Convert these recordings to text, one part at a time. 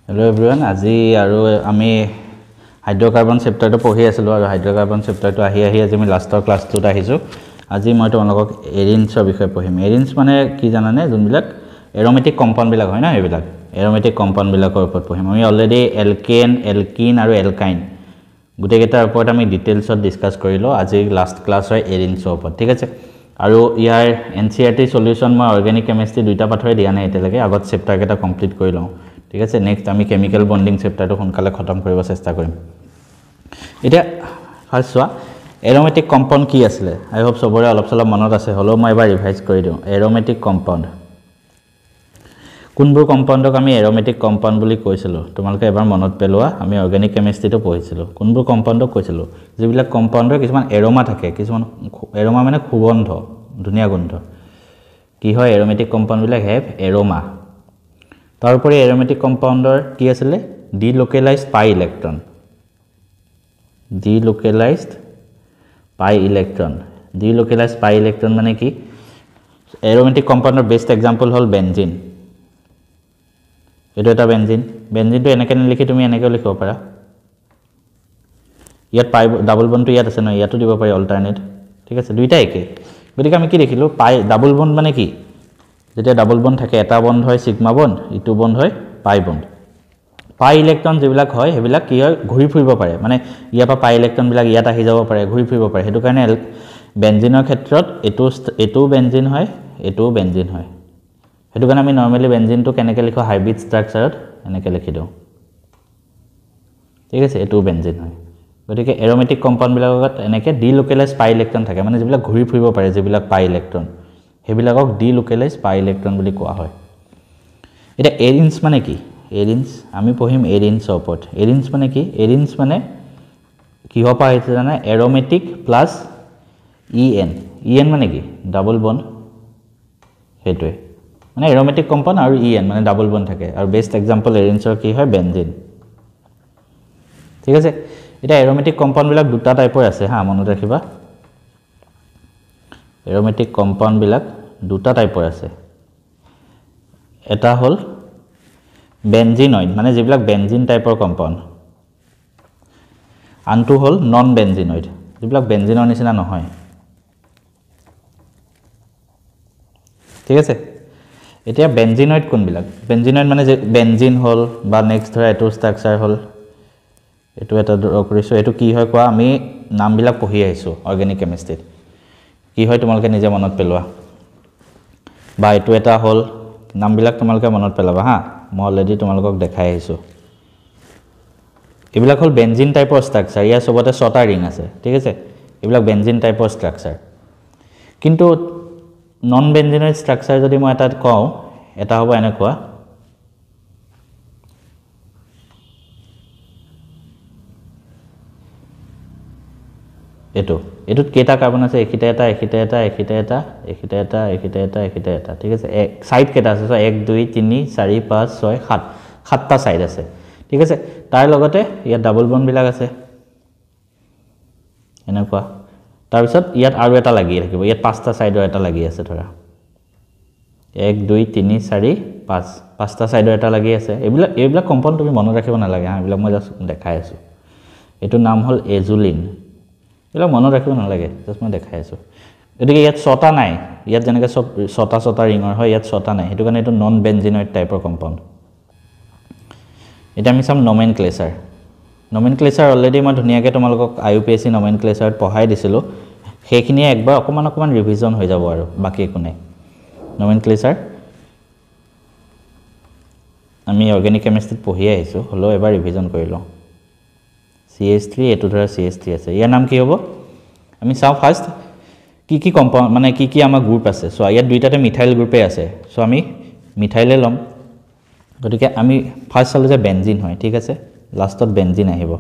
Hello everyone, আজি আৰু আমি হাইড্ৰকাৰ্বন চেপ্টাৰটো পঢ়ি আছিলোঁ আৰু হাইড্ৰকাৰ্বন চেপ্টাৰটো আহি আজি আমি লাষ্টৰ ক্লাছটোত আহিছোঁ। আজি মই তোমালোকক এৰিনছৰ বিষয়ে পঢ়িম। এৰিনছ মানে কি জানানে, যোনবিলাক এৰোমেটিক কম্পাউণ্ডবিলাক হয় না, এইবিলাক এৰোমেটিক কম্পাউণ্ডবিলাকৰ ওপৰত পঢ়িম। আমি অলৰেডি এলকেন, এলকিন আৰু এলকাইন গোটেইকেইটাৰ ওপৰত আমি ডিটেইলছত ডিছকাছ কৰিলোঁ। আজি লাষ্ট ক্লাছ হয় এৰিনছৰ ওপৰত, ঠিক আছে। আৰু ইয়াৰ NCERT সলিউশ্যন মই অৰ্গেনিক কেমিষ্ট্ৰি দুইটা পাঠৰে দিয়া নাই এতিয়ালৈকে, আগত চেপ্টাৰকেইটা কমপ্লিট কৰি লওঁ, ঠিক আছে। নেক্সট আমি কেমিকেল বন্ডিং চেপ্টাৰটো সোনকালে খতম কৰিব চেষ্টা কৰিম। এতিয়া ফাৰ্ষ্ট চোৱা, এৰোমেটিক কম্পাউণ্ড কি আছিলে। আই হোপ চবৰে অলপ চলপ মনত আছে, হ'লেও মই এবাৰ ৰিভাইজ কৰি দিওঁ। এৰোমেটিক কম্পাউণ্ড, কোনবোৰ কম্পাউণ্ডক আমি এৰোমেটিক কম্পাউণ্ড বুলি কৈছিলোঁ তোমালোকে এবাৰ মনত পেলোৱা। আমি অৰ্গেনিক কেমিষ্ট্ৰিটো পঢ়িছিলোঁ। কোনবোৰ কম্পাউণ্ডক কৈছিলোঁ, যিবিলাক কম্পাউণ্ডৰ কিছুমান এৰোমা থাকে, কিছুমান এৰোমা মানে সুগন্ধ, ধুনীয়া গোন্ধ। কি হয়, এৰোমেটিক কম্পাউণ্ডবিলাক হেভ এৰোমা। তাৰোপৰি এৰোমেটিক কম্পাউণ্ডৰ কি আছিলে, ডিলোকেলাইজড পাই ইলেক্ট্ৰন। ডিলোকেলাইজড পাই ইলেক্ট্ৰন, ডিলোকেলাইজড পাই ইলেক্ট্ৰন মানে কি, এৰোমেটিক কম্পাউণ্ডৰ বেষ্ট এক্সাম্পল হ'ল বেনজিন। এইটো এটা বেনজিন। বেনজিনটো এনেকৈ নিলিখি তুমি এনেকৈও লিখিব পাৰা। ইয়াত পাই ডাবল বনটো ইয়াত আছে ন, ইয়াতো দিব পাৰি অল্টাৰনেট, ঠিক আছে। দুইটা একেই। গতিকে আমি কি দেখিলোঁ, পাই ডাবল বন মানে কি, যেতিয়া ডাবল বন থাকে, এটা বন্ধ হয় ছিগমা বন, ইটো বন্ধ হয় পাই বন। পাই ইলেক্ট্ৰন যিবিলাক হয় সেইবিলাক কি হয়, ঘূৰি ফুৰিব পাৰে, মানে ইয়াৰ পৰা পাই ইলেক্ট্ৰনবিলাক ইয়াত আহি যাব পাৰে, ঘূৰি ফুৰিব পাৰে। সেইটো কাৰণে বেনজিনৰ ক্ষেত্ৰত এইটোও বেনজিন হয়, এইটোও বেনজিন হয়। সেইটো কাৰণে আমি নৰ্মেলি বেনজিনটো কেনেকৈ লিখোঁ, হাইব্ৰিড ষ্ট্ৰাকচাৰত এনেকৈ লিখি দিওঁ, ঠিক আছে। এইটোও বেনজিন হয়। গতিকে এৰোমেটিক কম্পাউণ্ডবিলাকত এনেকৈ ডিলোকেলাইজ পাই ইলেক্ট্ৰন থাকে, মানে যিবিলাক ঘূৰি ফুৰিব পাৰে, যিবিলাক পাই ইলেক্ট্ৰন, সেইবিলাকক ডিলোকেলাইজ পাই ইলেক্ট্ৰন বুলি কোৱা হয়। এতিয়া এৰিনছ মানে কি, এৰিনছ আমি পঢ়িম এৰিনছৰ ওপৰত। এৰিনছ মানে কি, এৰিনছ মানে কিহৰ পৰা আহিছে জানে, এৰোমেটিক প্লাছ EN। EN মানে কি, ডাবল বন, সেইটোৱে মানে এৰোমেটিক কম্পাউণ্ড, আৰু EN মানে ডাবল বন থাকে। আৰু বেষ্ট এক্সাম্পল এৰিনছৰ কি হয়, বেনজিন, ঠিক আছে। এতিয়া এৰোমেটিক কম্পাউণ্ডবিলাক দুটা টাইপৰ আছে হা, মনত ৰাখিবা। এৰোমেটিক কম্পাউণ্ডবিলাক দুটা টাইপৰ আছে। এটা হ'ল বেনজিনইড, মানে যিবিলাক বেনজিন টাইপৰ কম্পাউণ্ড। আনটো হ'ল নন বেনজিনইড, যিবিলাক বেনজিনৰ নিচিনা নহয়, ঠিক আছে। এতিয়া বেনজিনইড কোনবিলাক, বেনজিনইড মানে যে বেনজিন হ'ল, বা নেক্সট ধৰা এইটো ষ্ট্ৰাকচাৰ হ'ল, এইটো এটা ড্ৰ কৰিছোঁ। এইটো কি হয় কোৱা, আমি নামবিলাক পঢ়ি আহিছোঁ অৰ্গেনিক কেমিষ্ট্ৰিত। কি হয় তোমালোকে নিজে মনত পেলোৱা, বা এইটো এটা হ'ল, নামবিলাক তোমালোকে মনত পেলাবা হা, মই অলৰেডি তোমালোকক দেখাই আহিছোঁ। এইবিলাক হ'ল বেনজিন টাইপৰ ষ্ট্ৰাকচাৰ, ইয়াৰ চবতে 6টা ৰিং আছে, ঠিক আছে। এইবিলাক বেনজিন টাইপৰ ষ্ট্ৰাকচাৰ। কিন্তু নন বেনজিনইড ষ্ট্ৰাকচাৰ যদি মই এটাত কওঁ, এটা হ'ব এনেকুৱা, এইটোত কেইটা কাৰ্বন আছে, এইখিটা এটা, এইখিটা এটা, এইখিটা এটা, এইখিটা এটা, এইখিটা এটা, এইখিটা এটা, ঠিক আছে। ছাইড কেইটা আছে, 1 2 3 4 5 6 7, 7টা ছাইড আছে, ঠিক আছে। তাৰ লগতে ইয়াত ডাবল বনবিলাক আছে এনেকুৱা। তাৰপিছত ইয়াত আৰু এটা লাগি থাকিব, ইয়াত 5টা ছাইডৰ এটা লাগি আছে, ধৰা 1 2 3 4 5, 5টা ছাইডৰ এটা লাগি আছে। এইবিলাক কম্পাউণ্ড তুমি মনত ৰাখিব নালাগে হা, এইবিলাক মই জাষ্ট দেখাই আছোঁ। এইটোৰ নাম হ'ল এজুলিন। এইবিলাক মনত ৰাখিব নালাগে, জাষ্ট মই দেখাই আছোঁ। গতিকে ইয়াত 6টা নাই, ইয়াত যেনেকৈ চব 6টা ৰিঙৰ হয়, ইয়াত 6টা নাই। সেইটো কাৰণে এইটো নন বেনজিনইড টাইপৰ কম্পাউণ্ড। এতিয়া আমি চাম নমেনক্লেচাৰ। নমেনক্লেচাৰ অলৰেডি মই ধুনীয়াকৈ তোমালোকক IUPAC নমেনক্লেচাৰত পঢ়াই দিছিলোঁ। সেইখিনিয়ে একবাৰ অকণমান ৰিভিজন হৈ যাব, আৰু বাকী একো নাই। নমেনক্লেচাৰ আমি অৰ্গেনিক কেমিষ্ট্ৰিত পঢ়িয়ে আহিছোঁ, হ'লেও এবাৰ ৰিভিজন কৰি লওঁ। CH3, এইটো ধৰা CH3 আছে, ইয়াৰ নাম কি হ'ব, আমি চাওঁ ফাৰ্ষ্ট কি কম্পাউণ্ড, মানে কি আমাৰ গ্ৰুপ আছে। চ' ইয়াত দুইটাতে মিথাইল গ্ৰুপে আছে, চ' আমি মিথাইলে ল'ম। গতিকে আমি ফাৰ্ষ্ট চালোঁ যে বেনজিন হয়, ঠিক আছে। লাষ্টত বেনজিন আহিব।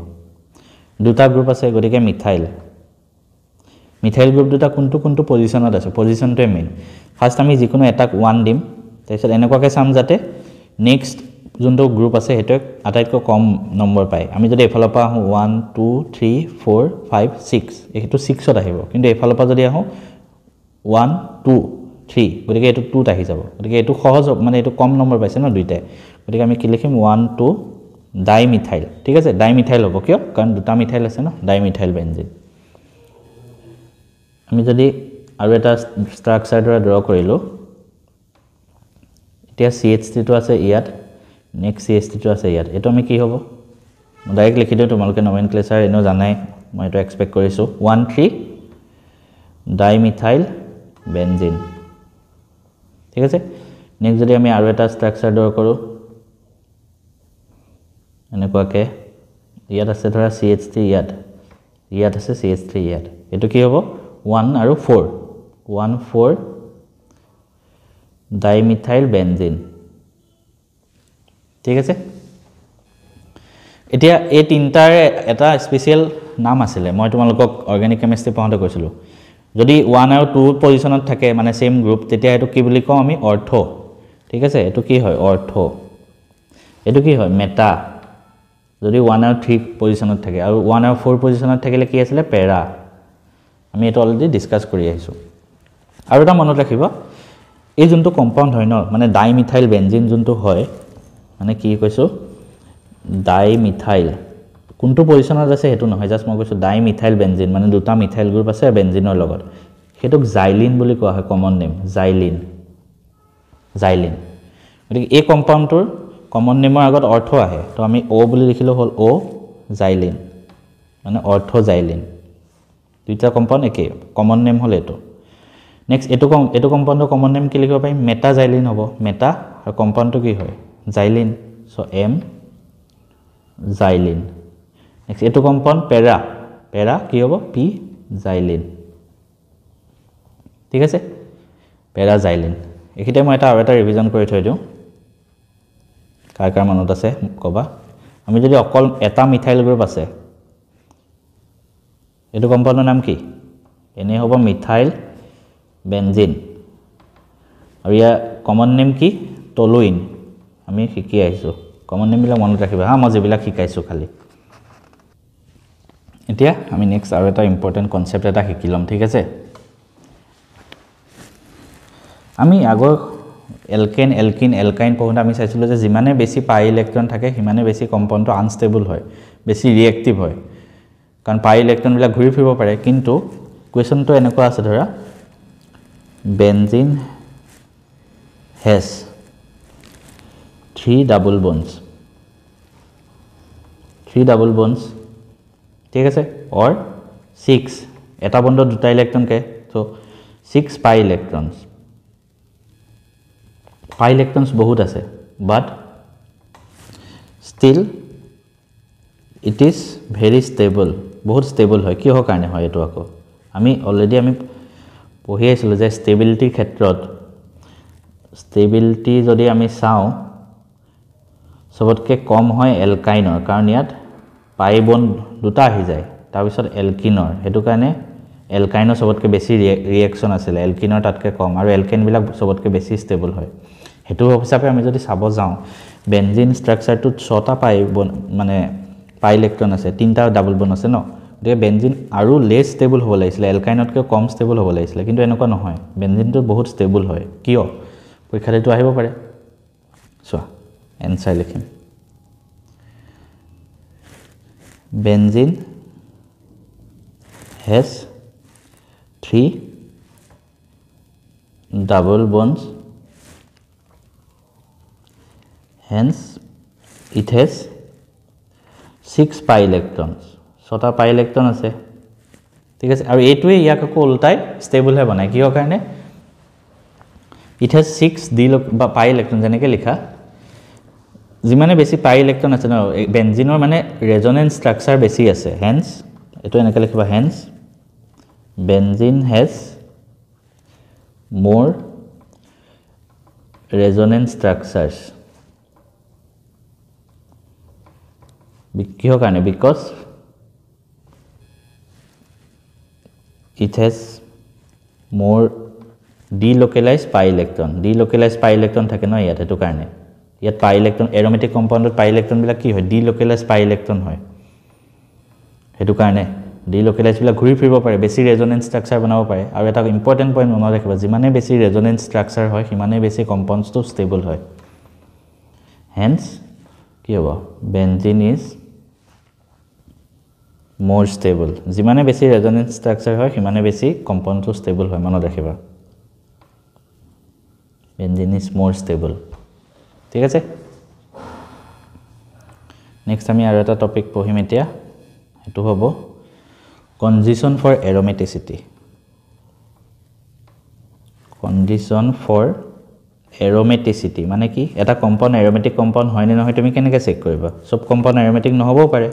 দুটা গ্ৰুপ আছে, গতিকে মিথাইল গ্ৰুপ দুটা কোনটো পজিশ্যনত আছে, পজিশ্যনটোৱে মেইন। ফাৰ্ষ্ট আমি যিকোনো এটাক 1 দিম, তাৰপিছত এনেকুৱাকৈ চাম যাতে নেক্সট যোনটো গ্ৰুপ আছে সেইটোৱে আটাইতকৈ কম নম্বৰ পায়। আমি যদি এইফালৰ পৰা আহোঁ 1 2 3 4 5 6, এইটো 6ত আহিব। কিন্তু এইফালৰ পৰা যদি আহোঁ 1 2 3, গতিকে এইটো 2ত আহি যাব। গতিকে এইটো সহজ, মানে এইটো কম নম্বৰ পাইছে ন দুইটাই। গতিকে আমি কি লিখিম, 1 2 ডাইমিথাইল ঠিক আছে ডাইমিথাইল হ'ব কিয় কাৰণ দুটা মিথাইল আছে ন ডাইমিথাইল বেনজিন আমি যদি আৰু এটা ষ্ট্ৰাকচাৰ দ্বাৰা ড্ৰ কৰিলো এতিয়া CH3 টো আছে ইয়াত নেক্সট CH3 টো আছে ইয়াত এটো আমি কি হ'ব ডাইৰেক্ট লিখি দিও তোমালোকে নমেনক্লেচাৰ এনো জানাই মই এটো এক্সপেক্ট কৰিছো 1,3 ডাইমিথাইল বেনজিন ঠিক আছে নেক্সট যদি আমি আৰু এটা ষ্ট্ৰাকচাৰ ড্ৰ কৰো এনেকুৱাকে ইয়াত আছে ধৰা CH3 ইয়াত আছে CH3 ইয়াত এটো কি হ'ব 1 আৰু 4 1,4 ডাইমিথাইল বেনজিন ঠিক আছে এতিয়া এই তিনটাৰ এটা স্পেশাল নাম আছিল মই তোমালোকক অৰ্গানিক কেমিষ্ট্ৰি পঢ়াতে কৈছিলো যদি 1 আৰু 2 পজিশনত থাকে মানে সেম গ্ৰুপ তেতিয়া এটো কি বুলি কও আমি অৰ্থো ঠিক আছে এটো কি হয় অৰ্থো এটো কি হয় মেটা যদি 1 আৰু 3 পজিশনত থাকে আৰু 1 আৰু 4 পজিশনত থাকিলে কি আছিল পেৰা আমি এটো অলৰেডি ডিসকাস কৰি আহিছো আৰু এটা মনত ৰাখিবা এই যোনটো কম্পাউন্ড হয় ন মানে ডাইমিথাইল বেনজিন যোনটো হয় মানে কি কৈছো ডাইমিথাইল কোনটো পজিশনত আছে হেতু নহয় জাস্ট মই কৈছো ডাইমিথাইল বেনজিন মানে দুটা মিথাইল গ্ৰুপ আছে বেনজিনৰ লগত হেতুক জাইলিন বুলি কোৱা হয় কমন নেম জাইলিন গতিকে এই কম্পাউন্ডটোৰ কমন নেমৰ আগত অৰ্থ আহে তো আমি O বুলি লিখিলো হল O জাইলিন মানে অৰ্থো জাইলিন দুইটা কম্পাউন্ড একে কমন নেম হল এটো নেক্সট এটো কম্পাউন্ডৰ কমন নেম কি লিখিব পাই মেটা জাইলিন হ'ব মেটা আৰু কম্পাউন্ডটো কি হয় xylene so M xylene next এটো কম্পাউন্ড পেৰা কি হ'ব P জাইলিন ঠিক আছে পেৰা জাইলিন এখিতে মই আৰু এটা ৰিভিজন কৰি থৈ দিও কাৰ মনত আছে কবা আমি যদি অকল এটা মিথাইল গ্ৰুপ আছে এটো কম্পাউণ্ডৰ নাম কি এনে হ'ব মিথাইল বেনজিন আৰু ইয়া কমন নেম কি টলুইন আমি শিকি আহিছো কমন নেম বিলাক মনত ৰাখিবা হা মই যেবিলাক শিকাইছো খালি এতিয়া আমি নেক্সট আৰু এটা ইম্পৰ্টেন্ট কনসেপ্ট এটা শিকিলম ঠিক আছে আমি আগৰ এলকাইন পঢ়োতে আমি চাইছিলো যে যিমানে বেছি পাই ইলেক্ট্ৰন থাকে সিমানে বেছি কম্পাউণ্ডটো আনষ্টেবল হয় বেছি ৰিএক্টিভ হয় কাৰণ পাই ইলেক্ট্ৰন বিলাক ঘূৰি ফুৰিব পাৰে কিন্তু কোৱেশ্চনটো এনেকুৱা আছে ধৰা বেনজিন has 3 double bonds ঠিক আছে or 6 এটা বন্ডত দুটা ইলেক্ট্ৰন কে so 6 pi electrons বহুত আছে but still it is very stable বহুত stable হয় কিহৰ কাৰণে হয় এটো আকৌ আমি অলৰেডি আমি পঢ়ি আছিলো যে ষ্টেবিলিটিৰ ক্ষেত্ৰত ষ্টেবিলিটি যদি আমি চাও সবতকে কম হয় এলকাইনৰ কাৰণ ইয়াত পাই বন্ড দুটা আহি যায় তাৰ পিছত এলকিনৰ হেতু কাৰণে এলকাইনৰ সবতকে বেছি ৰিঅ্যাকশন আছিল এলকিনৰ তাতকে কম আৰু এলকেন বিলাক সবতকে বেছি ষ্টেবল হয় হেতু হিচাপে আমি যদি চাব যাও বেনজিন ষ্ট্ৰাকচাৰটোত 6টা পাই মানে পাই ইলেক্ট্ৰন আছে 3টা ডাবল বন্ড আছে ন যে বেনজিন আৰু লেস ষ্টেবল হ'ব লাগিছিল এলকাইনতকৈ কম ষ্টেবল হ'ব লাগিছিল কিন্তু এনেকুৱা নহয় বেনজিনটো বহুত ষ্টেবল হয় কিয় পৰীক্ষাটো আহিব পাৰে চোৱা এনসাৰ লিখিম benzene has 3 double bonds hence it has 6 pi electrons 6টা pi electron আছে ঠিক আছে আৰু এটোৱে ইয়াক আকৌ উল্টাই ষ্টেবল হে বনায় কিহৰ কাৰণে it has 6 d pi electron যেনেকৈ লিখা যিমানে বেছি পাই ইলেক্ট্ৰন আছে ন বেনজিনৰ মানে ৰেজোনেন্স ষ্ট্ৰাকচাৰ বেছি আছে হেন্স এটো এনেকৈ লিখিবা hence benzene has more resonance structures কিহৰ কাৰণে because it has more delocalized pi electron থাকে ন ইয়াত এটো কাৰণে ইয়াত পাই ইলেক্ট্ৰন এৰোমেটিক কম্পাউণ্ডত পাই ইলেক্ট্ৰন বিলাক কি হয় ডিলোকেলাইজ পাই ইলেক্ট্ৰন হয় হেতু কাৰণে ডিলোকেলাইজ বিলাক ঘূৰি ফুৰিব পাৰে বেছি ৰেজোনেন্স ষ্ট্ৰাকচাৰ বনাব পাৰে আৰু এটা ইম্পৰ্টেন্ট পইণ্ট মনত ৰাখিবা যিমানে বেছি ৰেজোনেন্স ষ্ট্ৰাকচাৰ হয় সিমানে বেছি কম্পাউণ্ডটো ষ্টেবল হয় হেন্স কি হ'ব বেনজিন ইজ more stable যিমানে বেছি ৰেজনেন্স ষ্ট্ৰাকচাৰ হয় সিমানে বেছি কম্পাউণ্ডটো ষ্টেবল হয় মনত ৰাখিবা বেনজিন ইজ more stable ঠিক আছে নেক্সট আমি আৰু এটা টপিক পঢ়িম এতিয়া এটো হ'ব condition for aromaticity condition for aromaticity মানে কি এটা কম্পাউণ্ড এৰোমেটিক কম্পাউণ্ড হয় নে নহয় তুমি কেনেকৈ চেক কৰিবা সব কম্পাউণ্ড এৰোমেটিক নহবও পাৰে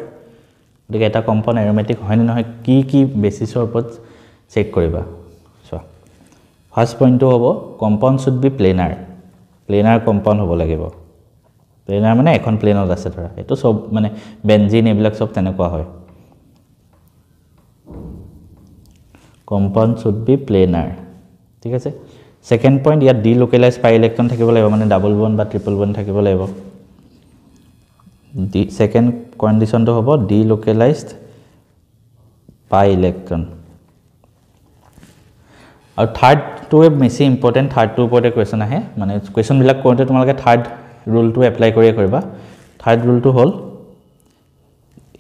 গতিকে এটা কম্পাউণ্ড এৰোমেটিক হয় নে নহয় কি কি বেসিছৰ ওপৰত চেক কৰিবা সো ফাৰ্স্ট পইণ্টটো হ'ব compound should be planner compound হ'ব লাগিব প্লেনাৰ মানে এখন প্লেনত আছে ধৰা এটো সব মানে বেনজিন এইবিলাক সব তেনেকুৱা হয় কম্পাউণ্ড শুড বি প্লেনাৰ ঠিক আছে সেকেন্ড পইণ্ট ইয়াত ডিলোকেলাইজ পাই ইলেক্ট্ৰন থাকিব লাগিব মানে ডাবল বন্ড বা ট্ৰিপল বন্ড থাকিব লাগিব দি সেকেন্ড কন্ডিশনটো হ'ব ডিলোকেলাইজড পাই ইলেক্ট্ৰন আৰু থাৰ্ড টু এ বেছি ইম্পৰ্টেন্ট থাৰ্ড টু ওপৰতে কোৱেশ্চন আহে মানে কোৱেশ্চন বিলাক কৰোতে তোমালোকে থাৰ্ড ৰুলটো এপ্লাই কৰিবা থাৰ্ড ৰুলটো হ'ল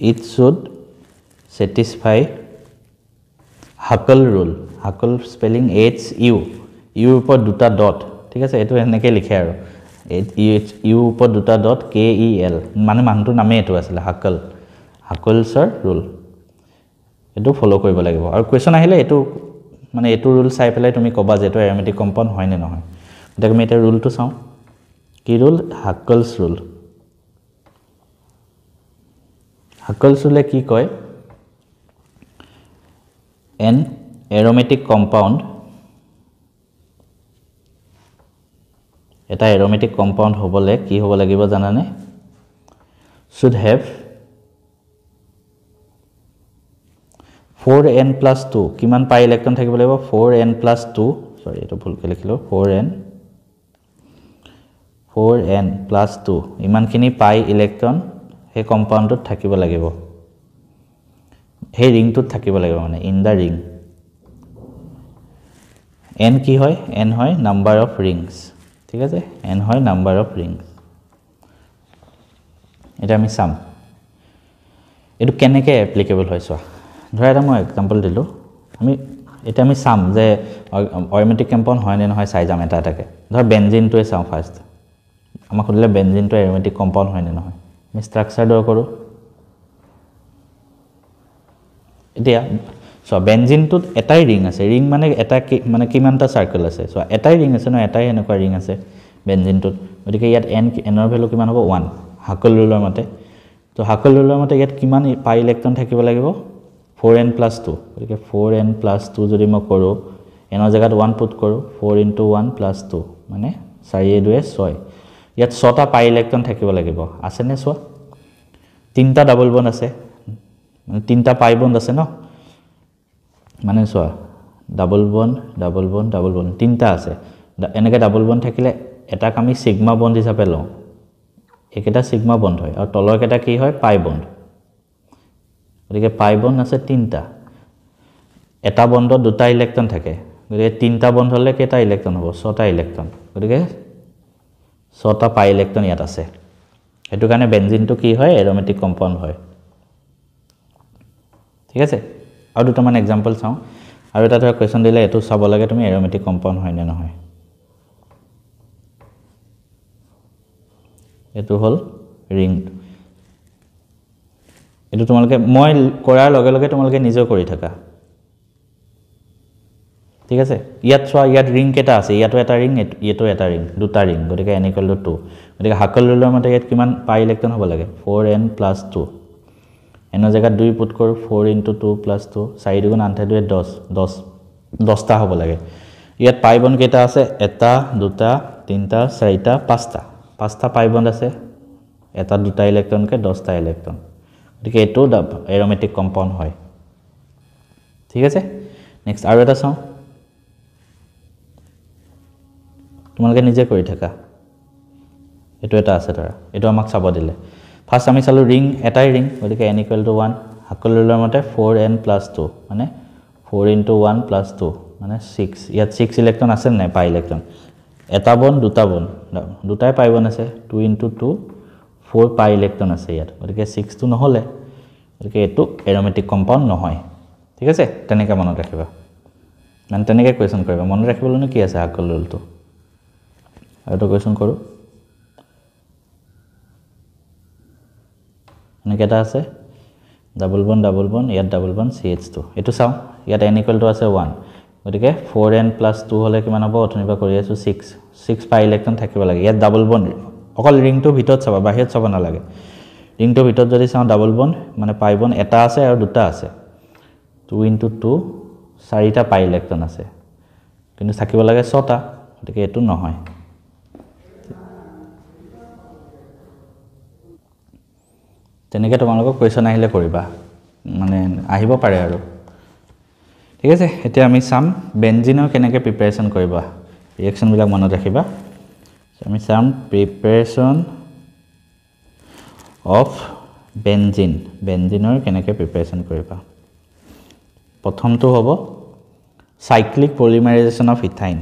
it should satisfy Huckel rule Huckel spelling H U U উপর দুটা ডট ঠিক আছে এটো এনেকৈ লিখে আৰু U উপর দুটা ডট K E L মানে মানটো নামে এটো আছিল Huckel'sৰ rule এটো ফলো কৰিব লাগিব আৰু কোৱেশ্চন আহিলে এটো মানে এটো rule চাই পেলাই তুমি কবা যে এটো এৰোমেটিক কম্পাউণ্ড হয় নে নহয় এটা আমি এটা ৰুলটো চাও কি rule Huckel's rule Huckel's rule কি কয় an aromatic compound এটা aromatic compound হবলে কি হ'ব লাগিব জানানে should have 4n+2 কিমান পাই ইলেক্ট্ৰন থাকিব লাগিব 4n+2 সৰি এটো ভুলকে লিখিলো 4n+2 ইমানখিনি পাই ইলেক্ট্ৰন হে কম্পাউণ্ডত থাকিব লাগিব হে ৰিংটোত থাকিব লাগিব মানে ইন দা ৰিং n কি হয় n হয় নাম্বাৰ অফ ৰিংস ঠিক আছে n হয় নাম্বাৰ অফ ৰিংস এটা আমি সাম এটো কেনেকৈ এপ্লিকেবল হয় সো ধৰা এটা মই एग्जांपल দিলো এটা আমি সাম যে এৰোমেটিক কম্পাউণ্ড হয় নে নহয় চাই যাম এটা এটাকে ধৰ বেনজিনটোৱে চাও ফাৰ্স্ট আমাক খুদিলে বেনজিনটো এৰোমেটিক কম্পাউণ্ড হয় নে নহয় আমি ষ্ট্ৰাকচাৰ ড্ৰ কৰো এতিয়া সো বেনজিনটোত এটাই ৰিং আছে ৰিং মানে এটা মানে কিমানটা সাৰ্কেল আছে সো এটাই ৰিং আছে ন এটাই এনেকুৱা ৰিং আছে বেনজিনটোত গতিকে ইয়াত n ৰ ভ্যালু কিমান হ'ব 1 হাকল ৰুলৰ মতে তো হাকল ৰুলৰ মতে ইয়াত কিমান পাই ইলেক্ট্ৰন থাকিব লাগিব 4n+2 গতিকে 4n+2 যদি মই কৰো n ৰ জায়গাত 1 পুট কৰো 4 * 1 + 2 মানে 4 2 6 ইয়াত 6টা পাই ইলেক্ট্ৰন থাকিব লাগিব আছে নে সো তিনটা ডাবল বন্ড আছে মানে তিনটা পাই বন্ড আছে ন মানে সো ডাবল বন্ড তিনটা আছে এনেকে ডাবল বন্ড থাকিলে এটা আমি সিগমা বন্ড হিচাপে লও একেটা সিগমা বন্ড হয় আৰু তলৰ কেটা কি হয় পাই বন্ড গতিকে পাই বন্ড আছে তিনটা এটা বন্ডত দুটা ইলেক্ট্ৰন থাকে গতিকে তিনটা বন্ড হলে কেটা ইলেক্ট্ৰন হ'ব 6টা ইলেক্ট্ৰন গতিকে 6টা পাই ইলেক্ট্ৰন ইয়াত আছে এটো কাৰণে বেনজিনটো কি হয় এৰোমেটিক কম্পাউণ্ড হয় ঠিক আছে আৰু দুটা মান एग्जांपल চাও আৰু এটা ধৰা কোৱেশ্চন দিলে এটো চাব লাগে তুমি এৰোমেটিক কম্পাউণ্ড হয় নে নহয় এটো হল ৰিং এটো তোমালকে মই কৰাৰ লগে লগে তোমালকে নিজে কৰি থাকা ঠিক আছে ইয়াত চোৱা ইয়াত ৰিং কেটা আছে ইয়াতো এটা ৰিং এটো এটা ৰিং দুটা ৰিং গতিকে n = 2 গতিকে হাকল ৰুলৰ মতে ইয়াত কিমান পাই ইলেক্ট্ৰন হ'ব লাগে 4n+2 n ৰ জায়গাত 2 পুট কৰো 4 * 2 + 2 4 * 2 = 10টা হ'ব লাগে ইয়াত পাই বন্ড কেটা আছে এটা দুটা তিনটা চাৰিটা পাঁচটা পাই বন্ড আছে এটা দুটা ইলেক্ট্ৰনকে 10টা ইলেক্ট্ৰন গতিকে এটো এৰোমেটিক কম্পাউণ্ড হয় ঠিক আছে নেক্সট আৰু এটা চাও তোমালকে নিজে কৰি থাকা এটো এটা আছে ধৰা এটো আমাক চাব দিলে ফাৰ্স্ট আমি চালো ৰিং এটাই ৰিং গতিকে n = 1 হাকল ৰুলৰ মতে 4n+2 মানে 4 * 1 + 2 মানে 6 ইয়াত 6 ইলেক্ট্ৰন আছে নাই পাই ইলেক্ট্ৰন এটা বন্ড দুটা বন্ড দুটাই পাই বন্ড আছে 2 * 2 4 পাই ইলেক্ট্ৰন আছে ইয়াত গতিকে 6 টো নহলে গতিকে এটো এৰোমেটিক কম্পাউণ্ড নহয় ঠিক আছে তেনেকৈ মনত ৰাখিবা মানে তেনেকৈ কোৱেশ্চন কৰিবা মনত ৰাখিবলৈনো কি আছে আগৰ ৰুলটো আৰু তো কোৱেশ্চন কৰো এনেকৈ এটা আছে ডাবল বন্ড ইয়াত ডাবল বন্ড CH2 এটো চাও ইয়াত n = আছে 1 গতিকে 4n + 2 হলে কিমান হ'ব অথনিবা কৰি আছো 6 পাই ইলেক্ট্ৰন থাকিব লাগে ইয়াত ডাবল বন্ড অকল ৰিংটো ভিতৰত চাবা বাহিৰত চাব নালাগে ৰিংটো ভিতৰত যদি চাও ডাবল বন্ড মানে পাই বন্ড এটা আছে আৰু দুটা আছে 2 * 2 4টা পাই ইলেক্ট্ৰন আছে কিন্তু থাকিব লাগে 6টা গতিকে এটো নহয় তেনেকৈ তোমালোকক কোৱেশ্চন আহিলে কৰিবা মানে আহিব পাৰে আৰু ঠিক আছে এতিয়া আমি চাম বেনজিনৰ কেনেকৈ প্ৰিপাৰেচন কৰিবা ৰিঅ্যাকচন বিলাক মনত ৰাখিবা আমি চাম প্ৰিপাৰেচন অফ বেনজিনৰ কেনেকৈ প্ৰিপাৰেচন কৰিবা প্ৰথমটো হ'ব সাইক্লিক পলিমাৰাইজেশ্যন অফ ইথাইন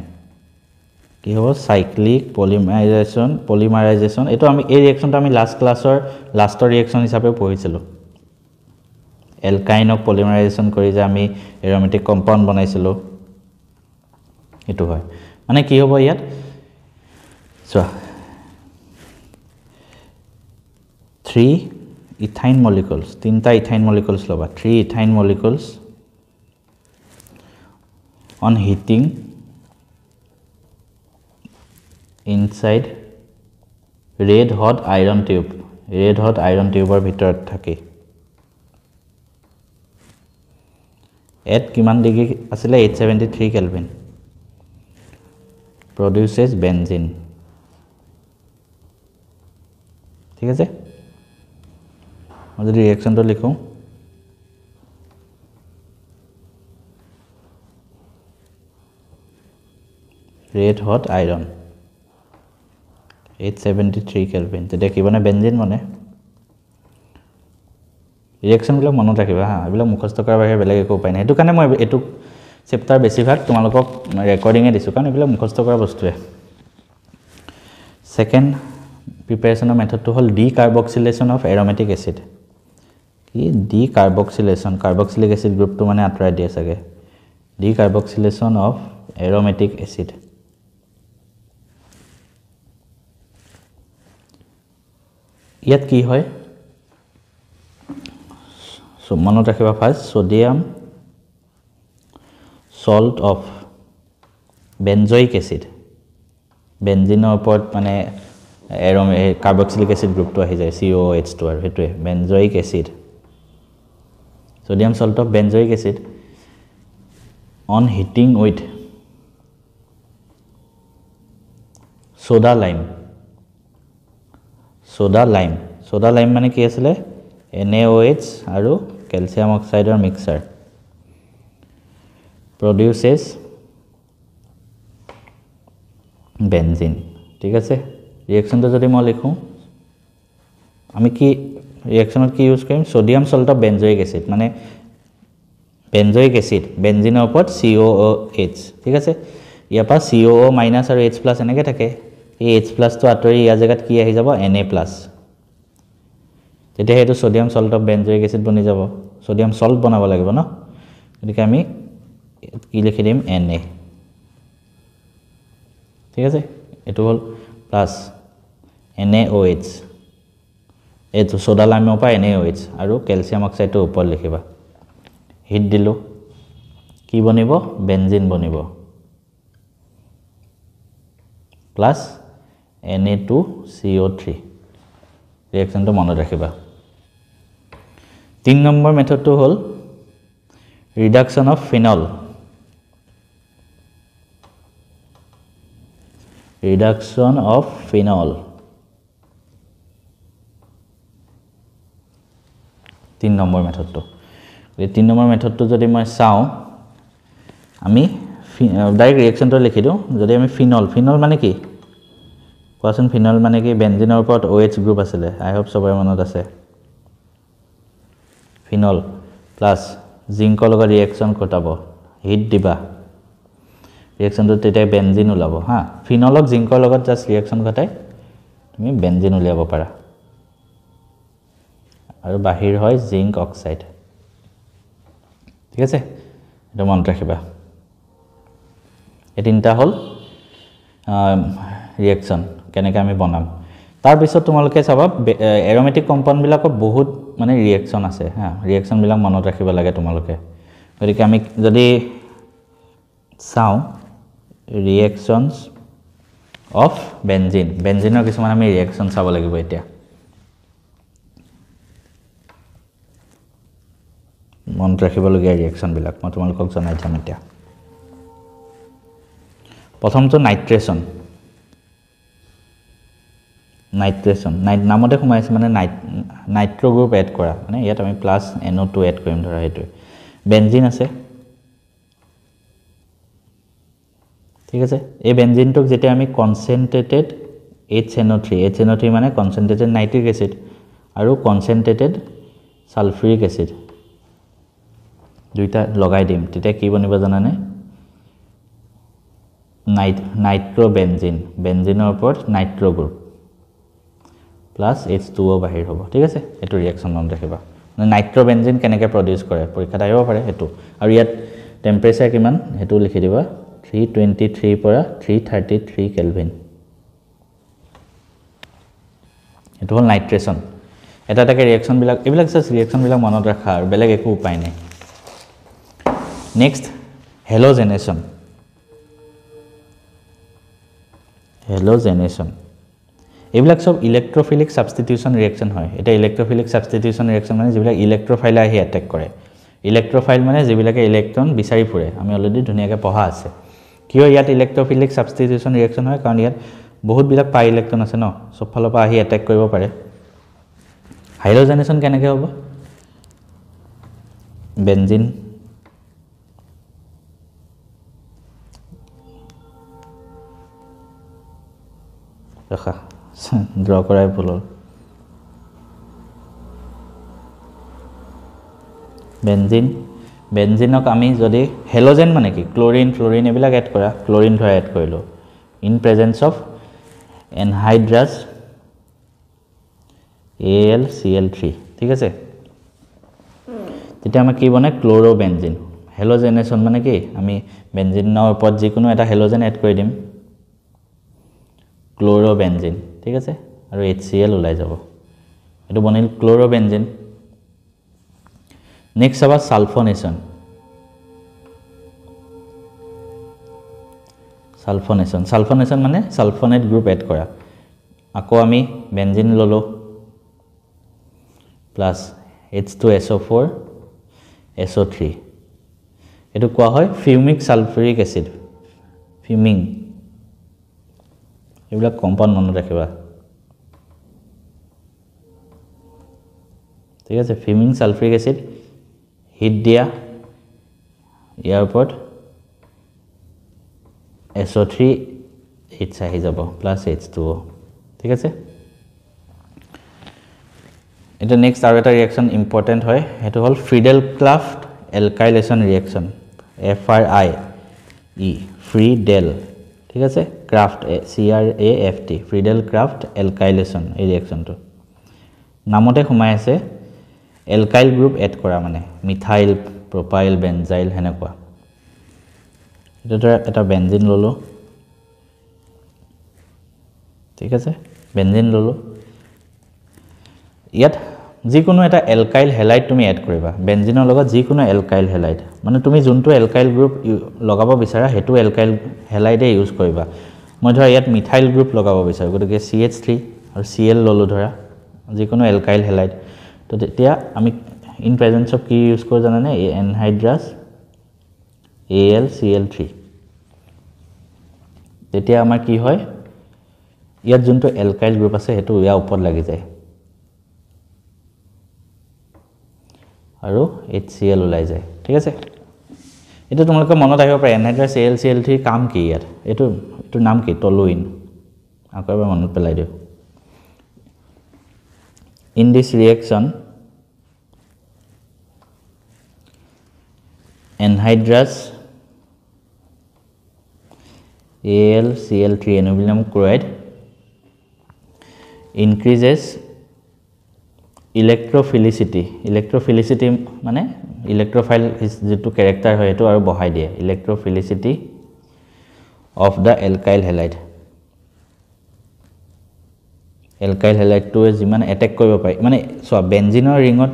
কি হ'ব সাইক্লিক পলিমাৰাইজেশ্যন এটো আমি এই ৰিঅ্যাকচনটো আমি লাস্ট ক্লাছৰ লাস্টৰ ৰিঅ্যাকচন হিচাপে পঢ়িছিলো এলকাইনক পলিমাৰাইজেশ্যন কৰি যে আমি এৰোমেটিক কম্পাউণ্ড বনাইছিলো এটো হয় মানে কি হ'ব ইয়াত চোৱা 3 ইথাইন মলিকুলছ তিনটা ইথাইন মলিকুলছ লবা 3 ethyne molecules on heating inside red hot iron tubeৰ ভিতৰত থাকে at কিমান ডিগ্ৰী আছিল 873 কেলভিন produces benzene ঠিক আছে মই যদি ৰিঅ্যাকচনটো লিখো red hot iron 873 কেলভিন তেতিয়া কি বনে বেনজিন বনে ৰিঅ্যাকচন বিলাক মনত ৰাখিবা হা এবিলাক মুখস্থ কৰাৰ বাহিৰে বেলেগ একো উপায় নাই এটো কাৰণে মই এটো চেপ্টাৰ বেছিভাগ তোমালোকক ৰেকৰ্ডিংয়ে দিছো কাৰণ এবিলাক মুখস্থ কৰা বস্তুৱে সেকেন্ড প্ৰিপাৰেচনৰ মেথডটো হ'ল ডিকাৰ্বক্সিলেশ্যন অফ এৰোমেটিক এসিড কি কাৰ্বক্সিলিক এসিড গ্ৰুপটো মানে আঁতৰাই দিয়ে চাগে ডিকাৰ্বক্সিলেশ্যন অফ এৰোমেটিক এসিড ইয়াত কি হয় মনত ৰাখিবা first sodium salt of benzoic acid বেনজিনৰ ওপৰত মানে কাৰ্বক্সিলিক এসিড গ্ৰুপটো আহি যায় COOH2 আৰু হেতুৱে benzoic acid sodium salt of benzoic acid on heating with soda lime মানে কি আছিল NaOH আৰু ক্যালসিয়াম অক্সাইডৰ মিক্সাৰ produces benzene ঠিক আছে ৰিঅ্যাকচনটো যদি মই লিখো আমি কি ৰিঅ্যাকচনত কি ইউজ কৰিম sodium salt of benzoic acid মানে বেনজয়িক এসিড বেনজিনৰ ওপৰত COOH ঠিক আছে ইয়াৰ পৰা COO- আৰু H+ এনেকৈ থাকে এই H+ টো আঁতৰি ইয়াৰ জায়গাত কি আহি যাব Na+ তেতিয়া হেতু sodium salt of benzoic acid বনি যাব সোডিয়াম সল্ট বনাব লাগিব ন গতিকে আমি কি লিখি দিম Na ঠিক আছে এটো হল প্লাস NaOH এটো সোডা লাইমৰ পৰা NaOH আৰু ক্যালসিয়াম অক্সাইডটো ওপৰত লিখিবা হিট দিলো কি বনিব বেনজিন বনিব প্লাস Na2CO3 ৰিঅ্যাকচনটো মনত ৰাখিবা 3 নম্বৰ মেথডটো হল ৰিডাকশন অফ ফিনল 3 নম্বৰ মেথডটো এই 3 নম্বৰ মেথডটো যদি মই চাও আমি ডাইৰেক্ট ৰিঅ্যাকচনটো লিখি দিও যদি আমি ফিনল মানে কি কোৱাচোন ফিনল মানে কি বেনজিনৰ ওপৰত OH গ্ৰুপ আছিল আই হোপ সবাই মনত আছে ফিনল প্লাস জিংকৰ লগত ৰিঅ্যাকচন ঘটাব হিট দিবা ৰিঅ্যাকচনটো তেতিয়া বেনজিন ওলাব হা ফিনলক জিংকৰ লগত জাস্ট ৰিঅ্যাকচন ঘটাই তুমি বেনজিন উলিয়াব পাৰা আৰু বাহিৰ হয় জিংক অক্সাইড ঠিক আছে এটা মনত ৰাখিবা এই তিনটা হল ৰিঅ্যাকশন কেনেকৈ আমি বনাম তাৰ পিছত তোমালোকে চাবা এৰোমেটিক কম্পাউণ্ড বিলাকৰ বহুত মানে ৰিঅ্যাকশন আছে হা ৰিঅ্যাকশন বিলাক মনত ৰাখিব লাগে তোমালোকে গতিকে আমি যদি চাও ৰিঅ্যাকশনস অফ বেনজিন বেনজিনৰ কিছুমান আমি ৰিঅ্যাকশন চাব লাগিব এতিয়া মনত ৰাখিবলগীয়া ৰিঅ্যাকশন বিলাক মই তোমালোকক জনাই দিম এতিয়া প্ৰথমটো নাইট্ৰেচন নামতে সোমাইছে মানে নাইট্ৰো গ্ৰুপ এড কৰা মানে ইয়াত আমি প্লাস NO2 এড কৰিম ধৰা হেতু বেনজিন আছে ঠিক আছে এই বেনজিনটোক যেতিয়া আমি কনসেন্ট্ৰেটেড HNO3 মানে কনসেন্ট্ৰেটেড নাইট্ৰিক এসিড আৰু কনসেন্ট্ৰেটেড সালফিউৰিক এসিড দুইটা লগাই দিম তেতিয়া কি বনিব জানানে নাইট্ৰোবেনজিন বেনজিনৰ ওপৰত নাইট্ৰো গ্ৰুপ প্লাস H2O বাহিৰ হ'ব ঠিক আছে এটো ৰিঅ্যাকশন মনত ৰাখিবা মানে নাইট্ৰোবেনজিন কেনেকৈ প্ৰডিউস কৰে পৰীক্ষাত আহিব পাৰে এটো আৰু ইয়াত টেম্পাৰেচাৰ কিমান হেতু লিখি দিবা 323 পৰা 333 কেলভিন এটো হল নাইট্ৰেচন এটা এটা ৰিঅ্যাকশন বিলাক এইবিলাক জাস্ট ৰিঅ্যাকশন বিলাক মনত ৰাখা আৰু বেলেগ একো উপায় নাই নেক্সট হেলোজেনেশন এইবিলাক সব ইলেক্ট্ৰোফিলিক সাবস্টিটিউশন ৰিঅ্যাকশন হয় এটা ইলেক্ট্ৰোফিলিক সাবস্টিটিউশন ৰিঅ্যাকশন মানে যিবিলাক ইলেক্ট্ৰোফাইল আহি অ্যাটাক কৰে ইলেক্ট্ৰোফাইল মানে যিবিলাকে ইলেক্ট্ৰন বিচাৰি ফুৰে আমি অলৰেডি ধুনিয়াকৈ পঢ়া আছে কিয় ইয়াত ইলেক্ট্ৰোফিলিক সাবস্টিটিউশন ৰিঅ্যাকশন হয় কাৰণ ইয়াত বহুত বিলাক পাই ইলেক্ট্ৰন আছে ন সব ফালৰ পৰা আহি অ্যাটাক কৰিব পাৰে হাইড্ৰোজেনেশন কেনেকৈ হ'ব বেনজিন ৰখা ড্ৰ কৰাই ভুল বেনজিনক আমি যদি হেলোজেন মানে কি ক্লোৰিন ফ্লোৰিন এবিলাক এড কৰা ক্লোৰিন ধৰা এড কৰিলো ইন প্ৰেজেন্স অফ এনহাইড্ৰাছ AlCl3 ঠিক আছে তেতিয়া আমাৰ কি বনে ক্লোৰোবেনজিন হেলোজেনেশন মানে কি আমি বেনজিনৰ ওপৰত যিকোনো এটা হেলোজেন এড কৰি দিম ক্লোৰোবেনজিন ঠিক আছে আৰু HCl ওলাই যাব এটো বনিল ক্লোৰোবেনজিন নেক্সট আবাৰ সালফোনেশন মানে সালফোনেট গ্ৰুপ এড কৰা আকৌ আমি বেনজিন ললো প্লাস H2SO4 SO3 এটো কোৱা হয় ফিউমিক সালফিউৰিক এসিড ফিউমিং এইবিলাক কম্পাউণ্ড মনত ৰাখিবা ঠিক আছে ফিউমিং সালফিউৰিক এসিড হিট দিয়া ইয়াৰ ওপৰত SO3 H আহি যাব প্লাস H2O ঠিক আছে এটা নেক্সট আৰু এটা ৰিঅ্যাকশন ইম্পৰ্টেন্ট হয় হেতু হল ফ্ৰিডেল-ক্লাফট এলকাইলেশন ৰিঅ্যাকশন FRIE ফ্ৰিডেল ঠিক আছে ক্ৰাফট CRAFT ফ্ৰিডেল-ক্লাফট এলকাইলেশন এই ৰিঅ্যাকশনটো নামতে সোমাই আছে এলকাইল গ্ৰুপ এড কৰা মানে মিথাইল প্ৰপাইল বেনজাইল হেনেকুৱা এটা বেনজিন ললো ঠিক আছে বেনজিন ললো ইয়াত যিকোনো এটা এলকাইল হেলাইড তুমি এড কৰিবা বেনজিনৰ লগত যিকোনো এলকাইল হেলাইড মানে তুমি যোনটো এলকাইল গ্ৰুপ লগাব বিচাৰা হেতু এলকাইল হেলাইডে ইউজ কৰিবা মই ধৰা ইয়াত মিথাইল গ্ৰুপ লগাব বিচাৰো গতিকে CH3 আৰু Cl ললো ধৰা যিকোনো এলকাইল হেলাইড তো তেতিয়া আমি ইন প্ৰেজেন্স অফ কি ইউজ কৰো জানানে এনহাইড্ৰাছ AlCl3 তেতিয়া আমাৰ কি হয় ইয়াত যোনটো এলকাইল গ্ৰুপ আছে হেতু ইয়াৰ ওপৰত লাগি যায় আৰু HCl ওলাই যায় ঠিক আছে এটা তোমালোকে মনত আহিব পাৰে এনহাইড্ৰাছ AlCl3 কাম কি ইয়াত এটো নাম কি টলুইন আকৌ এবাৰ মনত পেলাই দিও in this reaction anhydrous AlCl3 aluminum chloride increases ইলেক্ট্ৰফিলিচিটি মানে ইলেক্ট্ৰফাইল যেটো ক্যাৰেক্টাৰ হয় এটো আৰু বহাই দিয়ে ইলেক্ট্ৰফিলিচিটি অফ দা এলকাইল হেলাইড টোৱে যিমান এটেক কৰিব পায় মানে সো বেনজিনৰ ৰিঙত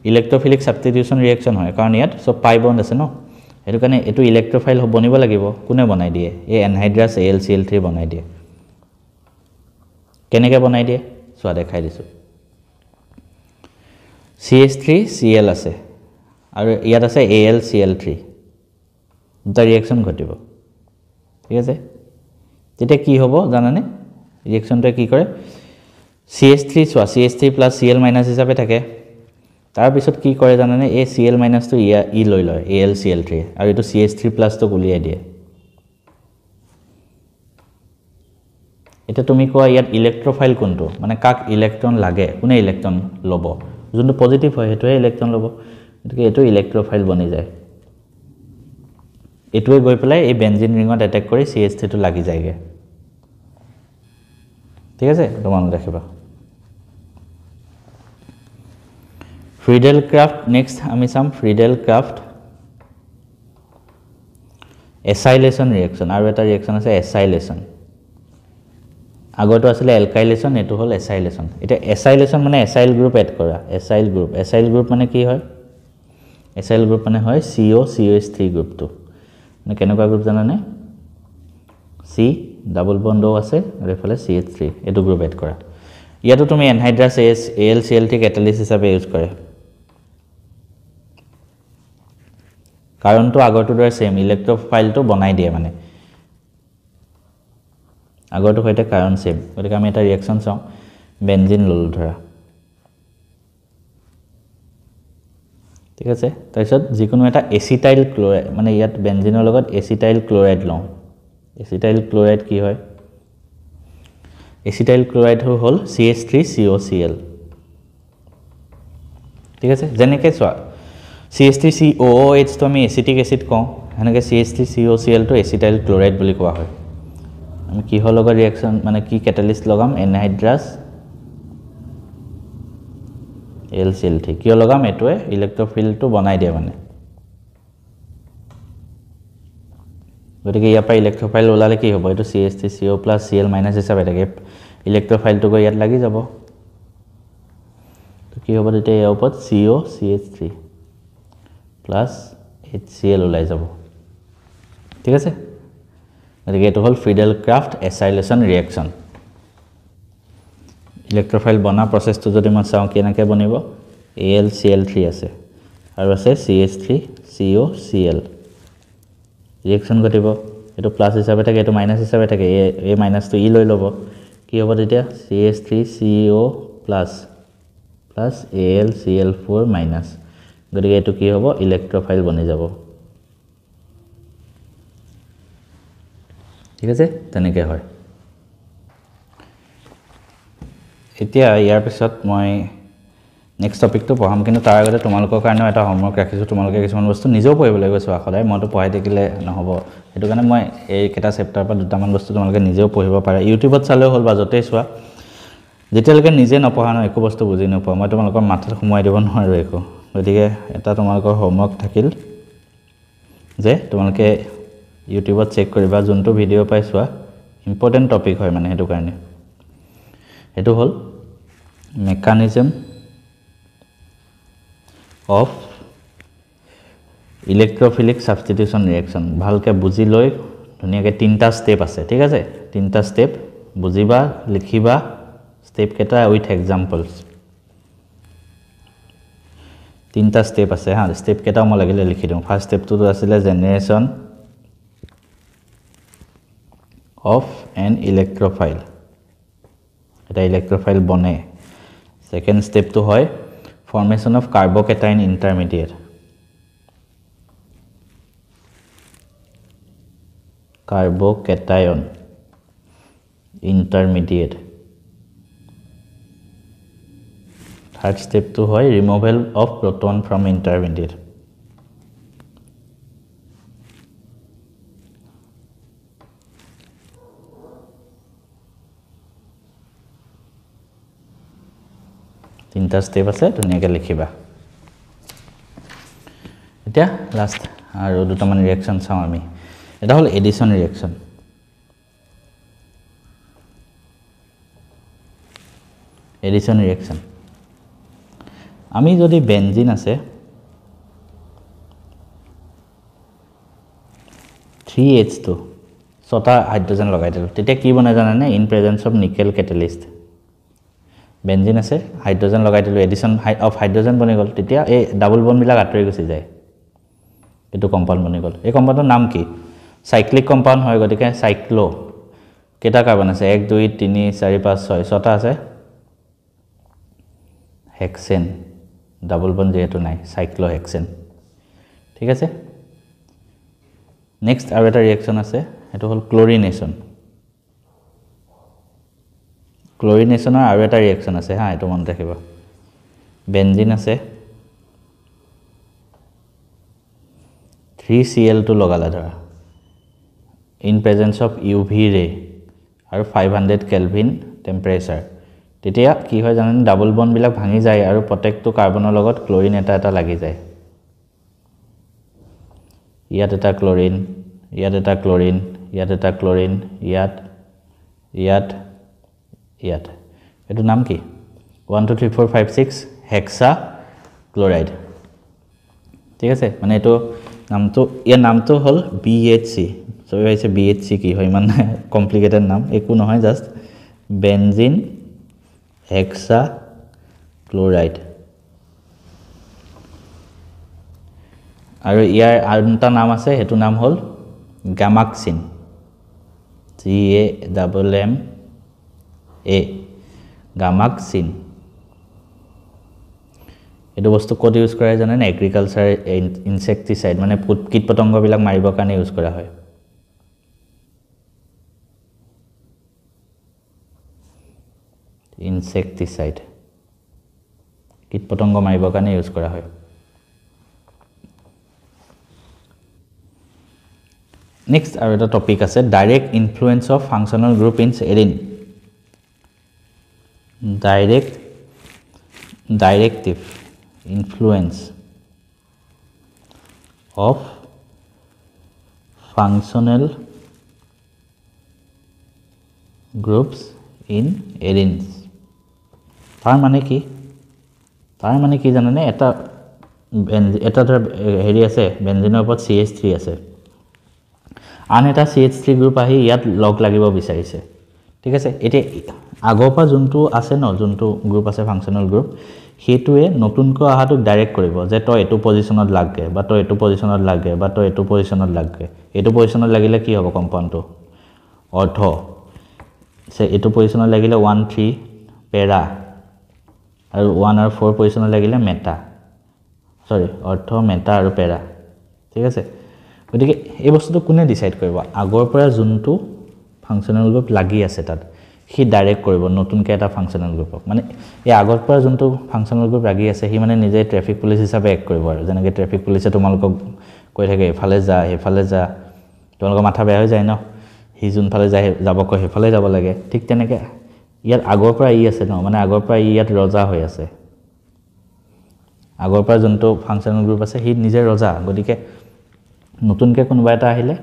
ইলেক্ট্ৰফিলিক সাবস্টিটিউশন ৰিঅ্যাকশন হয় কাৰণ ইয়াত সব পাই বন্ড আছে ন এটো কাৰণে এটো ইলেক্ট্ৰফাইল বনিব লাগিব কোনে বনাই দিয়ে এই এনহাইড্ৰাছ AlCl3 বনাই দিয়ে কেনেকৈ বনাই দিয়ে সো দেখাই দিছো CH3Cl আছে আৰু ইয়াত আছে AlCl3 দুটা ৰিঅ্যাকশন ঘটিব ঠিক আছে তেতিয়া কি হ'ব জানানে ৰিঅ্যাকশনটো কি কৰে CH3 CH3 + Cl- হিচাপে থাকে তাৰ পিছত কি কৰে জানানে এই Cl- টো ই লৈ লয় AlCl3 আৰু এটো CH3+ টো উলিয়াই দিয়ে এটা তুমি কোৱা ইয়াত ইলেক্ট্ৰফাইল কোনটো মানে কাক ইলেক্ট্ৰন লাগে কোনে ইলেক্ট্ৰন লব যোনটো পজিটিভ হয় হেতুৱে ইলেক্ট্ৰন লব গতিকে এটো ইলেক্ট্ৰফাইল বনি যায় এটোৱে গৈ পেলাই এই বেনজিন ৰিঙত এটেক কৰি CH3 টো লাগি যায়গে ঠিক আছে তোমাক দেখিবা ফ্ৰিডেল-ক্ৰাফট নেক্সট আমি চাম ফ্ৰিডেল-ক্ৰাফট এসাইলেশন ৰিঅ্যাকশন আৰু এটা ৰিঅ্যাকশন আছে এসাইলেশন আগৰটো আছিল এলকাইলেশন এটো হল এসাইলেশন এটা এসাইলেশন মানে এসাইল গ্ৰুপ এড কৰা এসাইল গ্ৰুপ মানে কি হয় এসাইল গ্ৰুপ মানে হয় COCH3 গ্ৰুপটো মানে কেনেকুৱা গ্ৰুপ জানানে C ডাবল বন্ড আছে আৰু এফালে CH3 এটো গ্ৰুপ এড কৰা ইয়াতো তুমি এনহাইড্ৰাছ AlCl3 ক্যাটালিস্ট হিচাপে ইউজ কৰে কাৰণটো আগৰটো দৰে সেম ইলেক্ট্ৰফাইলটো বনাই দিয়ে মানে আগৰটো হয়তে কাৰণ সেম গতিকে আমি এটা ৰিঅ্যাকশন চাও বেনজিন ললো ধৰা ঠিক আছে তাৰপিছত যিকোনো এটা এসিটাইল ক্লোৰাইড মানে ইয়াত বেনজিনৰ লগত এসিটাইল ক্লোৰাইড লওঁ এসিটাইল ক্লোৰাইড কি হয় এসিটাইল ক্লোৰাইড হল CH3COCl ঠিক আছে যেনেকৈ চোৱা CH3COOH তো আমি এসিটিক এসিড কওঁ হেনেকে CH3COCl তো এসিটাইল ক্লোৰাইড বুলি কোৱা হয় আমি কি হল লগৰ ৰিঅ্যাকশন মানে কি ক্যাটালিস্ট লগাম এনহাইড্ৰাছ AlCl3 কিয় লগাম এটোৱে ইলেক্ট্ৰফিলটো বনাই দিয়ে মানে গতিকে ইয়াৰ পৰা ইলেক্ট্ৰফাইল ওলালে কি হ'ব এটো CH3CO + Cl- হিচাপে থাকে ইলেক্ট্ৰফাইলটো গৈ ইয়াত লাগি যাব তো কি হ'ব তেতিয়া ইয়াৰ ওপৰত COCH3 + HCl ওলাই যাব ঠিক আছে গতিকে এটো হল ফ্ৰিডেল-ক্ৰাফট এসাইলেশন ৰিঅ্যাকশন ইলেক্ট্ৰফাইল বনা প্ৰসেসটো যদি মই চাও কেনেকৈ বনিব AlCl3 আছে আৰু আছে CH3COCl ৰিঅ্যাকশন ঘটিব এটো প্লাস হিচাপে থাকে এটো মাইনাস হিচাপে থাকে এই মাইনাসটো ই লৈ লব কি হ'ব তেতিয়া CH3CO+ + AlCl4- গতিকে এটো কি হ'ব ইলেক্ট্ৰফাইল বনি যাব ঠিক আছে তেনেকৈ হয় এতিয়া ইয়াৰ পিছত মই নেক্সট টপিকটো পঢ়াম কিন্তু তাৰ আগতে তোমালোকৰ কাৰণে এটা হোমৱৰ্ক ৰাখিছো তোমালোকে কিছুমান বস্তু নিজেও পঢ়িব লাগিব চোৱা সদায় মইতো পঢ়াই থাকিলে নহব এটো কাৰণে মই এই কেটা চেপ্টাৰ পৰা দুটামান বস্তু তোমালোকে নিজেও পঢ়িব পাৰে ইউটিউবত চালেও হল বা যতেই চোৱা যেতিয়ালৈকে নিজে নপঢ়া ন একো বস্তু বুজি নপোৱা মই তোমালোকৰ মাথাত সোমাই দিব নোৱাৰো একো গতিকে এটা তোমালোকৰ হোমৱৰ্ক থাকিল যে তোমালোকে ইউটিউবত চেক কৰিবা যোনটো ভিডিও পাই চোৱা ইম্পৰ্টেন্ট টপিক হয় মানে হেতু কাৰণে এটো হল মেকানিজম of ইলেক্ট্ৰফিলিক সাবস্টিটিউশন ৰিঅ্যাকশন ভালকে বুজি লৈ ধুনিয়াকে তিনটা স্টেপ আছে ঠিক আছে তিনটা স্টেপ বুজিবা লিখিবা স্টেপ কেটা উইথ এক্সাম্পলস তিনটা স্টেপ আছে হা স্টেপ কেটা মই লাগিলে লিখি দিম ফাৰ্স্ট স্টেপটো আছিল জেনাৰেশন of an electrophile এটা ইলেক্ট্ৰফাইল বনে সেকেন্ড স্টেপটো হয় formation of carbocation intermediate carbocation intermediate third step to hoy removal of proton from intermediate তিনটা তিনিটা ষ্টেপ আছে ধুনীয়াকৈ লিখিবা এতিয়া লাষ্ট আৰু দুটামান ৰিয়েকশ্যন চাওঁ আমি এটা হ'ল এডিশ্যন ৰিয়েকশ্যন এডিশ্যন ৰিয়েকশ্যন আমি যদি বেনজিন আছে 3H2 ছটা হাইড্ৰোজেন লগাই দিলোঁ তেতিয়া কি বনে জানেনে in presence of nickel catalyst benzene আছে হাইড্ৰোজেন লগাই দিলোঁ এডিশ্যন অফ হাইড্ৰোজেন বনি গ'ল তেতিয়া এই ডাবল বনবিলাক আঁতৰি গুচি যায় এইটো কম্পাউণ্ড বনি গ'ল এই কম্পাউণ্ডৰ নাম কি সাইক্লিক কম্পাউণ্ড হয় গতিকে সাইক্লো কেইটা কাৰ্বন আছে 1 2 3 4 5 6 ছটা আছে হেক্সেন ডাবল বন যেহেতু নাই সাইক্লো হেক্সেন ঠিক আছে নেক্সট আৰু এটা ৰিয়েকশ্যন আছে এটো হ'ল ক্লোৰিনেশ্যন ক্লোৰিনেশ্যনৰ আৰু এটা ৰিয়েকশ্যন আছে হা এটো মনত ৰাখিবা বেনজিন আছে 3Cl2 লগালা ধৰা ইন প্ৰেজেন্স অফ UV ৰে আৰু 500 কেলভিন টেম্পাৰেচাৰ তেতিয়া কি হয় জানেন ডাবল বন বিলাক ভাঙি যায় আৰু প্ৰত্যেকটো কাৰ্বনৰ লগত ক্লোৰিন এটা লাগি যায় ইয়াত এটা ক্লোৰিন ইয়াত এটা ক্লোৰিন ইয়াত এটা ক্লোৰিন ইয়াত এটো নাম কি 1 2 3 4 5 6 হেক্সা ক্লোৰাইড ঠিক আছে মানে এটো নামটো ইয়াৰ নামটো হ'ল BHC সো এইছে BHC কি হয় মানে কমপ্লিকেটেড নাম একো নহয় জাস্ট বেনজিন হেক্সা ক্লোৰাইড আৰু ইয়াৰ আনটা নাম আছে হেতু নাম হ'ল গামাক্সিন GAMMA গামাক্সিন এটো বস্তু কোড ইউজ কৰা জানেন এগ্ৰিকালচাৰ ইনসেক্টিসাইড মানে কীট পতংগ বিলাক মাৰিবৰ কাৰণে ইউজ কৰা হয় ইনসেক্টিসাইড কীট পতংগ মাৰিবৰ কাৰণে ইউজ কৰা হয় নেক্সট আৰু এটা টপিক আছে direct influence of functional group in সেৰিন directive influence of functional groups in arenes তাৰ মানে কি জানেনে এটা ধৰ হেৰি আছে বেনজিনৰ ওপৰত CH3 আছে আন এটা CH3 গ্ৰুপ আহি ইয়াত লগ লাগিব বিচাৰিছে ঠিক আছে এতিয়া আগৰ পৰা যোনটো আছে ন যোনটো গ্ৰুপ আছে ফাংশনাল গ্ৰুপ হেতুৱে নতুনকৈ আহাটো ডাইৰেক্ট কৰিব যে তই এটো পজিশনত লাগে বা তই এটো পজিশনত লাগে বা তই এটো পজিশনত লাগে এটো পজিশনত লাগিলে কি হ'ব কম্পাউণ্ডটো অৰ্থ সে এটো পজিশনত লাগিলে 1 3 পেৰা আৰু 1 আৰু 4 পজিশনত লাগিলে মেটা সৰি অৰ্থ মেটা আৰু পেৰা ঠিক আছে গতিকে এই বস্তুটো কোনে ডিসাইড কৰিব আগৰ পৰা যোনটো ফাংশনাল গ্ৰুপ লাগি আছে তাত হি ডাইৰেক্ট কৰিব নতুনকৈ এটা ফাংশনাল গ্ৰুপক মানে এই আগৰ পৰা যোনটো ফাংশনাল গ্ৰুপ লাগি আছে হি মানে নিজে ট্ৰাফিক পুলিচ হিচাপে এক কৰিব আৰু যেনেকৈ ট্ৰাফিক পুলিচে তোমালোকক কৈ থাকে এফালে যা হেফালে যা তোমালোকৰ মাথা বেয়া হৈ যায় ন হি যোনফালে যায় যাব কয় হেফালে যাব লাগে ঠিক তেনেকৈ ইয়াত আগৰ পৰা আছে ন মানে আগৰ পৰা ইয়াত ৰজা হৈ আছে আগৰ পৰা যোনটো ফাংশনাল গ্ৰুপ আছে হি নিজে ৰজা গতিকে নতুনকৈ কোনোবা এটা আহিলে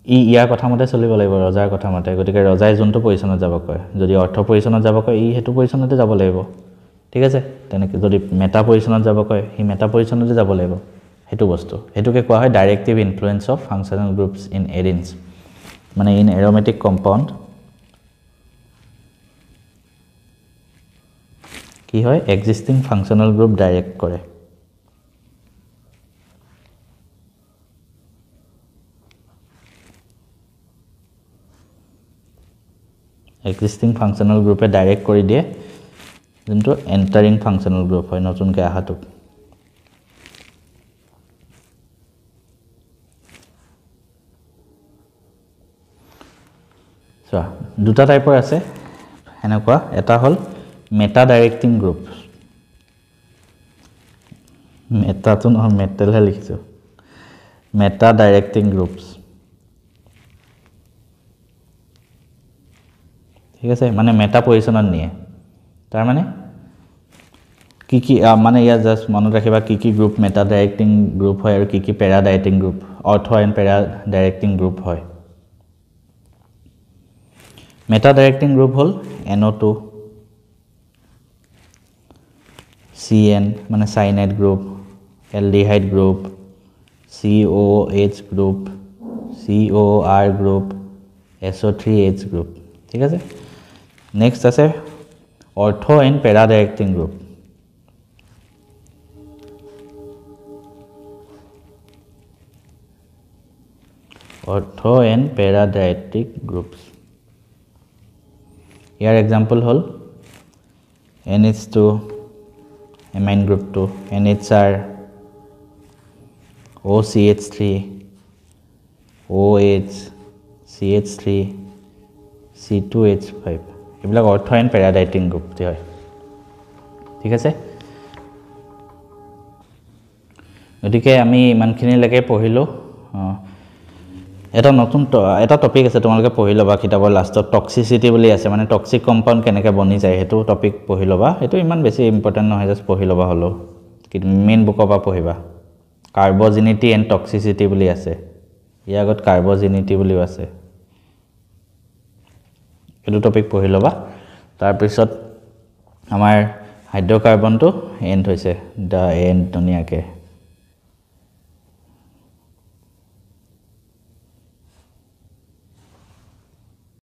ইয়াৰ কথা মতে চলিব লাগিব ৰজাৰ কথা মতে গতিকে ৰজাই যোনটো পজিশনত যাব কয় যদি অৰ্থ পজিশনত যাব কয় হেতু পজিশনতে যাব লাগিব ঠিক আছে তেনেকৈ যদি মেটা পজিশনত যাব কয় হি মেটা পজিশনতে যাব লাগিব হেতু বস্তু হেতুকে কোৱা হয় directive influence of functional groups in arenes মানে ইন এৰোমেটিক কম্পাউণ্ড কি হয় এক্সিস্টিং ফাংশনাল গ্ৰুপ ডাইৰেক্ট কৰে এক্সিস্টিং ফাংশনাল গ্ৰুপে ডাইৰেক্ট কৰি দিয়ে যোনটো এন্টাৰিং ফাংশনাল গ্ৰুপ হয় নতুনকৈ আহাটো চোৱা দুটা টাইপৰ আছে এনেকুৱা এটা হ'ল মেটা ডাইৰেক্টিং গ্ৰুপ মেটাটো নহয় মেটেলহে লিখিছো মেটা ডাইৰেক্টিং গ্ৰুপস ঠিক আছে মানে মেটা পজিশনত নিয়ে তাৰ মানে কি মানে ইয়াত জাষ্ট মনত ৰাখিবা কি গ্ৰুপ মেটা ডাইৰেক্টিং গ্ৰুপ হয় আৰু কি পেৰা ডাইৰেক্টিং গ্ৰুপ অৰ্থ এণ্ড পেৰা ডাইৰেক্টিং গ্ৰুপ হয় মেটা ডাইৰেক্টিং গ্ৰুপ হ'ল NO2 CN মানে cyanide group aldehyde group COH group COR group SO3H group ঠিক আছে নেক্সট আছে ortho and peda directing group অৰ্থ এণ্ড পেৰা ডাইৰেক্টিং গ্ৰুপছ ইয়াৰ এক্সাম্পল হ'ল NH2 amine group 2 NHR OCH3 OH CH3 C2H5 এইবিলাক অৰ্থ এণ্ড পেৰা ডাইৰেক্টিং গ্ৰুপ হয় ঠিক আছে গতিকে আমি ইমানখিনিলৈকে পঢ়িলোঁ এটা টপিক আছে তোমালোকে পঢ়ি ল'বা কিতাপৰ লাষ্টত টক্সিচিটি বুলি আছে মানে টক্সিক কম্পাউণ্ড কেনেকৈ বনি যায় সেইটো টপিক পঢ়ি ল'বা সেইটো ইমান বেছি ইম্পৰ্টেণ্ট নহয় জাষ্ট পঢ়ি ল'বা হ'লেও কিন্তু মেইন বুকৰ পৰা পঢ়িবা কাৰ্বজেনিটি এণ্ড টক্সিচিটি বুলি আছে ইয়াৰ আগত কাৰ্বজেনিটি বুলিও আছে এইটো টপিক পঢ়ি ল'বা তাৰপিছত আমাৰ হাইড্ৰকাৰ্বনটো এণ্ড হৈছে দ্য এণ্ড ধুনীয়াকৈ